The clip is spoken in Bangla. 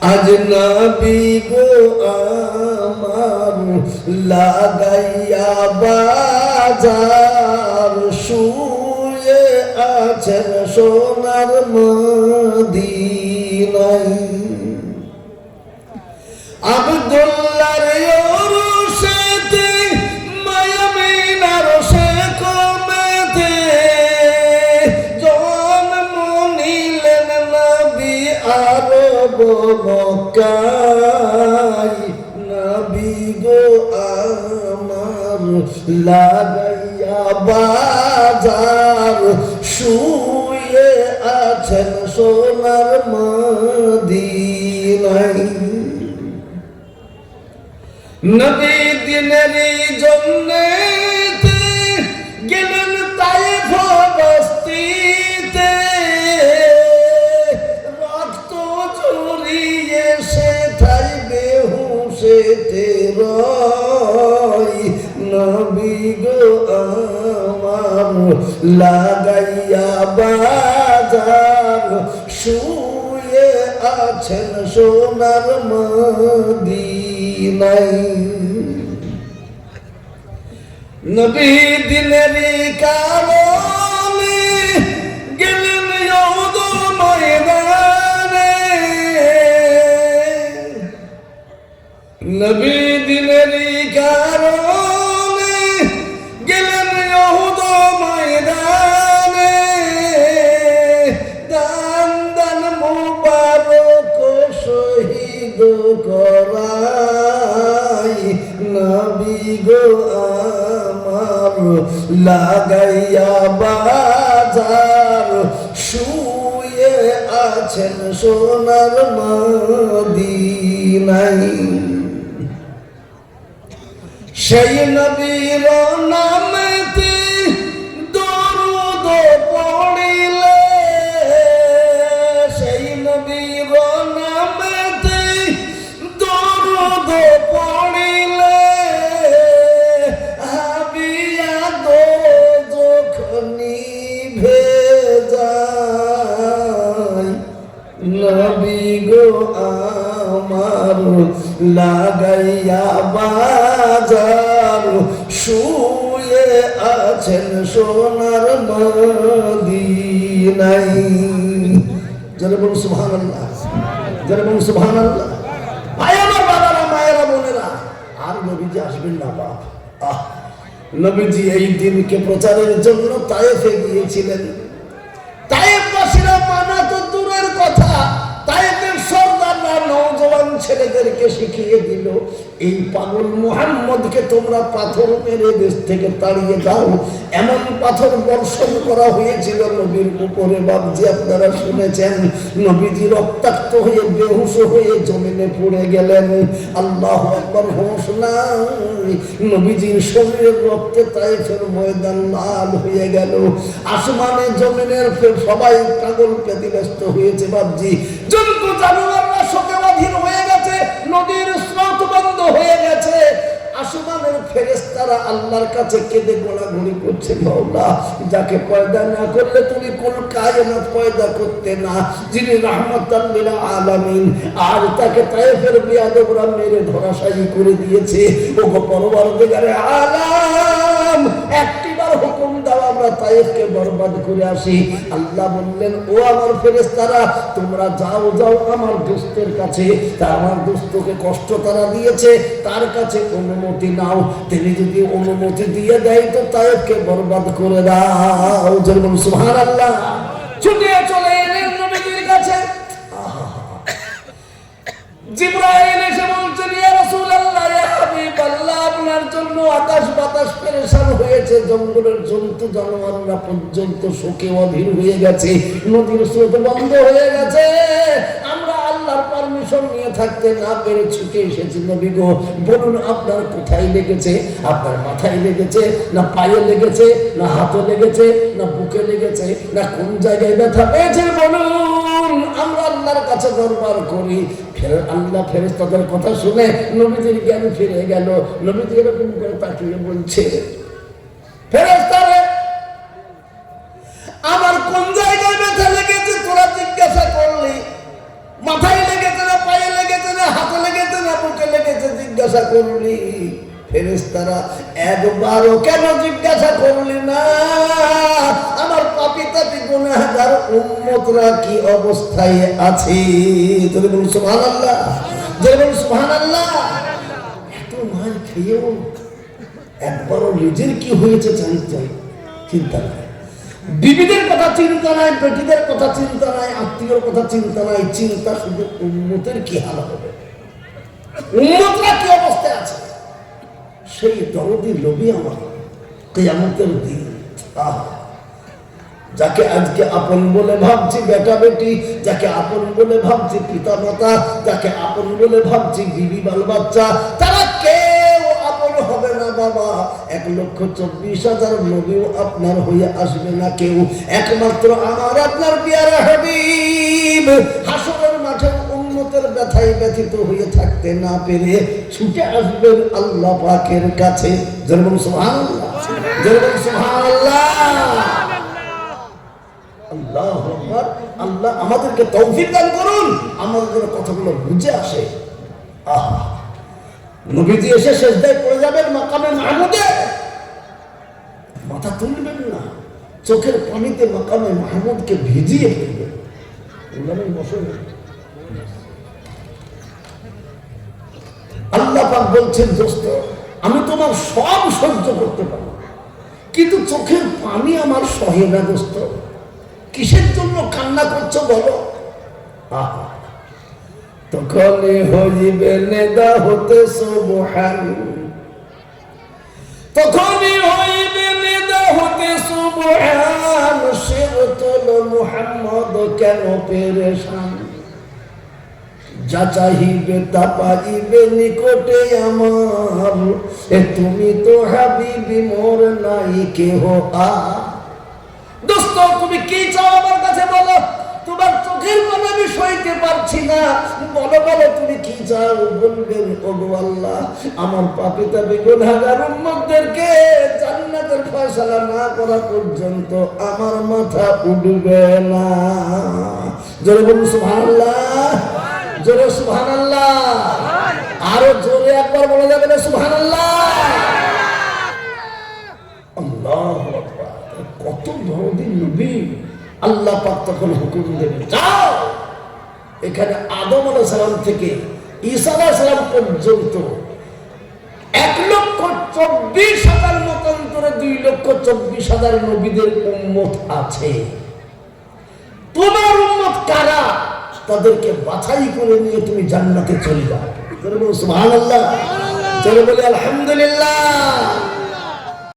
আজ নবী গো আমার লাগাইয়া বাজার শুয়ে আছেন সোনার মদিনায় আব্দুল্লাহর ওরসেতে মায়ামিনার সে কমেতে জন্ম নিলেন নবী আরব মক্কায় নবী গো আমার লাগাইয়া বাজার শুয়ে আছেন সোনার মদিনায় নবী দিনের জন্যে গেলেন তায়েফ বস্তিতে রক্ত ঝরিয়ে সেথায় বেহুশেতে রয় নবী গো আমার লাগাইয়া বাজার শুয়ে আছেন সোনার মদিনায় নবী দিনেরই কারণে গেলেন ইহুদ ময়দানে নবী দিনেরই কারণে গেলেন ইহুদ ময়দানে দান দান মুবারক শহীদ করাই নবী গো আমার লাগাইয়া বাজার শুয়ে আছেন সোনার মদিনায় সেই নবীর নামেতে দরুদ পড়িলে সেই নবীর নামেতে দরুদ পড়িলে হাবিয়া দোজখ নিভে যায় নবী গো আমার লাগাইয়া বাজার শুয়ে আছেন সোনার মদিনায় যারা বলুন সুবহানাল্লাহ যারা বলুন সুবহানাল্লাহ ভাই আমার বাবারা মায়েরা বোনেরা আর নবীজি আসবেন না বাপ নবীজি এই দিনকে প্রচারের জন্য তায়েফে গিয়েছিলেন তায়েফবাসীরা মানা তো দূরের কথা তায়েফের সর্দাররা নওজওয়ান ছেলেদেরকে শিখিয়ে দিল এই পাগল মুহাম্মদকে তোমরা পাথর মেরে দেশ থেকে তাড়িয়ে দাও এমন পাথর বর্ষণ করা হয়েছিল নবীর উপরে বাবজি আপনারা শুনেছেন নবীজি রক্তাক্ত হয়ে বেহুশ হয়ে জমিনে পড়ে গেলেন আল্লাহু আকবার হোশ নাই নবীজির শরীরের রক্তে তায়েফের ময়দান লাল হয়ে গেল আসমানে জমিনের সবাই পাগল ব্যতিব্যস্ত হয়েছে বাবজি জন্তু জানোয়াররা শোকে অধীর হয়ে গেছে নদীর স্রোত বন্ধ হয়ে গেছে আসমানের ফেরেশতারা আল্লাহর কাছে কেঁদে গোলাগুলি করছে মাওলা যাকে পয়দা না করলে তুমি কোন কায়নাত পয়দা করতে না যিনি রাহমাতাল লিল আলামিন আর তাকে তায়েফের বিয়াদবরা মেরে ধরাশায়ী করে দিয়েছে ওগো পরওয়ারদিগারে আলাম একটিবার হুকুম দাও আমরা তায়েফকে বরবাদ করে আসি আল্লাহ বললেন ও আমার ফেরেশতারা তোমরা যাও যাও আমার দোস্তের কাছে তা আমার দোস্তকে কষ্ট তারা দিয়েছে তার কাছে অনুমতি নাও তিনি যদি অনুমতি দিয়ে দেয় তো তায়েফকে বরবাদ করে দাও যেমন সুবহানাল্লাহ ছুটে চলে এলেন নবীর কাছে জিবরাইল এসে বলছেন ইয়া রাসূলুল্লাহ ইয়া হাবিবাল্লাহ আপনার জন্য আকাশ বাতাস পেরেশান হয়েছে জঙ্গলের জন্তু জানোয়াররা পর্যন্ত শোকে অধীর হয়ে গেছে নদীর স্রোত বন্ধ হয়ে গেছে আমরা আল্লাহর পারমিশন নিয়ে থাকতে না পেরে ছুটে এসেছি নবী গো বলুন আপনার কোথায় লেগেছে আপনার মাথায় লেগেছে না পায়ে লেগেছে না হাতে লেগেছে না বুকে লেগেছে না কোন জায়গায় ব্যথা পেয়েছে বলুন আমরা আল্লাহর কাছে দরবার করি আল্লাহ ফেরেশতাদের কথা শুনে নবীজির জ্ঞান ফিরে গেল নবীজি এরকম করে তাকিয়ে বলছে ফেরেশতারা আমার কোন জায়গায় ব্যথা লেগেছে তোরা জিজ্ঞাসা করলি মাথায় লেগেছে না পায়ে জিজ্ঞাসা করলি? ফেরেশতারা একবারও কেন জিজ্ঞাসা করলি না আমার পাপী তাপী গুনাহগার উম্মতরা কি অবস্থায় আছে? যদি বলুন সুবহানাল্লাহ, যদি বলুন সুবহানাল্লাহ। এত মার খেয়েও একবারও নিজের কি হয়েছে চিন্তা নাই, বিবিদের কথা চিন্তা নাই, বেটিদের কথা চিন্তা নাই, আত্মীয়র কথা চিন্তা নাই, চিন্তা শুধু উম্মতের কি হাল হবে, উম্মতরা কি অবস্থায় আছে। সেই দরদি নবী আমার কিয়ামতের দিন, যাকে আজকে আপন বলে ভাবছি বেটা বেটি, যাকে আপন বলে ভাবছি পিতা মাতা, যাকে আপন বলে ভাবছি বিবি বাল বাচ্চা, তারা কেউ আপন হবে না বাবা। 1,24,000 নবীও আপনার হয়ে আসবে না কেউ, একমাত্র আমার আপনার পেয়ারা হাবিব হাসরের মাঠে উম্মতের ব্যথায় ব্যথিত হয়ে থাকতে না পেরে ছুটে আসবেন আল্লাহ পাকের কাছে। যেরকম সুবহানাল্লাহ, যেরকম সুবহানাল্লাহ। আল্লাহু আকবার। আল্লাহ আমাদেরকে তৌফিক দান করুন, আমাদের কথাগুলো বুঝে আসে। নবীজি এসে সিজদায় পড়ে যাবেন মাকামে মাহমুদে, মাথা তুলবেন না, চোখের পানিতে মাকামে মাহমুদকে ভিজিয়ে ফেলবেন। আল্লাহ পাক বলছেন দোস্ত আমি তোমার সব সহ্য করতে পারি, কিন্তু চোখের পানি আমার সহে না দোস্ত। কিসের জন্য কান্না করছো বলো? তখন হইবে নেদা হতে সুবহান, তখনই হইবে নেদা হতে সুবহান, শিরতুল মুহাম্মদ কেন পেরেশান। যা চাহিবে তা পাইবে নিকটে আমার, তুমি তো হাবিবি মোর নাই কেহ আর। দোস্ত তুমি কি চাও আমার কাছে বলো, তোমার চোখের পানি আমি সইতে পারছি না, বলো বলো তুমি কি চাও। বলবেন ওগো আল্লাহ আমার পাপী তাপী গুনাহগার উম্মতদেরকে জান্নাতের ফয়সালা না করা পর্যন্ত আমার মাথা উঠবে না। জোরে বলুন সুবহানাল্লাহ, জোরে সুবহানাল্লাহ, আরো জোরে একবার বলা যাবে না সুবহানাল্লাহ। আল্লাহু আকবার। কত বড়দিন নবী। আল্লাহ পাক তখন হুকুম দেবেন যাও, এখানে আদম আলাইহিস সালাম থেকে ঈসা আলাইহিস সালাম পর্যন্ত 1,24,000 মতান্তরে 2,24,000 নবীদের উম্মত আছে। তোমার উম্মত কারা তাদেরকে বাছাই করে নিয়ে তুমি জান্নাতে চলে যাও। সুবহানাল্লাহ, চলে বলে আলহামদুলিল্লাহ।